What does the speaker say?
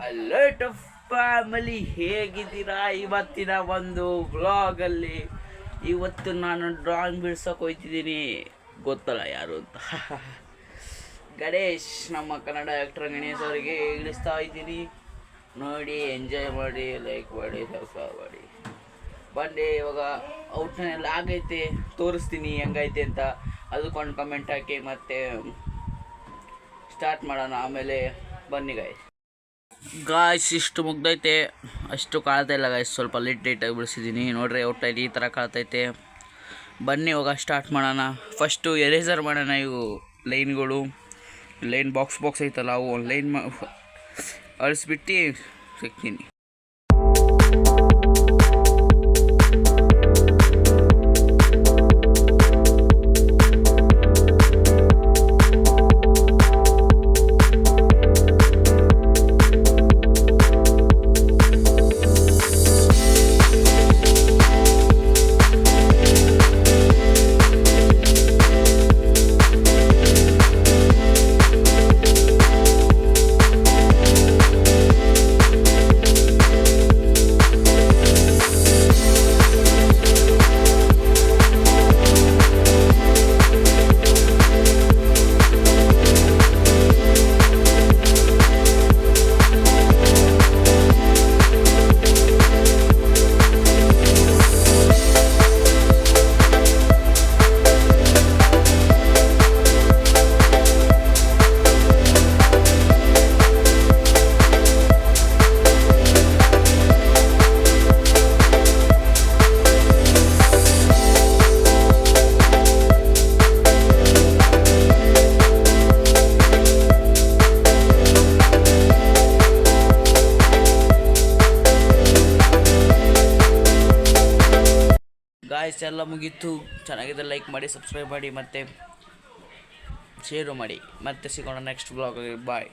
Alert family, ಹೇಗಿದ್ದೀರಾ? ಇವತ್ತಿನ ಒಂದು ವ್ಲಾಗಲ್ಲಿ ಇವತ್ತು ನಾನು ಡ್ರಾಯಿಂಗ್ ಬಿಡ್ಸೋಕೆ ಹೋಗ್ತಿದ್ದೀನಿ. ಗೊತ್ತಲ್ಲ ಯಾರು ಅಂತ. ಗಣೇಶ್, ನಮ್ಮ ಕನ್ನಡ ಆ್ಯಕ್ಟರ್ ಗಣೇಶ್ ಅವರಿಗೆ ಇಳಿಸ್ತಾ ಇದ್ದೀನಿ. ನೋಡಿ, ಎಂಜಾಯ್ ಮಾಡಿ, ಲೈಕ್ ಮಾಡಿ, ಸಬ್ಸ್ಕ್ರೈಬ್ ಮಾಡಿ. ಬನ್ನಿ, ಇವಾಗ ಔಟ್ನೆಲ್ಲ ಆಗೈತೆ, ತೋರಿಸ್ತೀನಿ ಹೆಂಗೈತೆ ಅಂತ. ಅದಕ್ಕೊಂದು ಕಮೆಂಟ್ ಹಾಕಿ ಮತ್ತೆ ಸ್ಟಾರ್ಟ್ ಮಾಡೋಣ. ಆಮೇಲೆ ಬನ್ನಿ ಗಾಯ್ಸ್, ಇಷ್ಟು ಮುಗ್ದೈತೆ. ಅಷ್ಟು ಕಾಣ್ತಾ ಇಲ್ಲ ಗಾಯ್ಸ್, ಸ್ವಲ್ಪ ಲೇಟಾಗಿ ಬಿಡಿಸಿದ್ದೀನಿ. ನೋಡ್ರಿ, ಔಟ್ಲೈನ್ ಈ ಥರ ಕಾಣ್ತೈತೆ. ಬನ್ನಿ ಇವಾಗ ಸ್ಟಾರ್ಟ್ ಮಾಡೋಣ. ಫಸ್ಟು ಎರೇಸರ್ ಮಾಡೋಣ. ಇವು ಲೈನ್ಗಳು, ಲೈನ್ ಬಾಕ್ಸ್ ಐತಲ್ಲ, ಅವು ಒಂದು ಲೈನ್ ಅಳಿಸ್ಬಿಟ್ಟು ಸಿಗ್ತೀನಿ. ಗಾಯ್ಸ್, ಎಲ್ಲ ಮುಗೀತು. ಚೆನ್ನಾಗಿದೆ, ಲೈಕ್ ಮಾಡಿ, ಸಬ್ಸ್ಕ್ರೈಬ್ ಮಾಡಿ, ಮತ್ತು ಶೇರು ಮಾಡಿ. ಮತ್ತೆ ಸಿಗೋಣ ನೆಕ್ಸ್ಟ್ ಬ್ಲಾಗ್. ಬಾಯ್.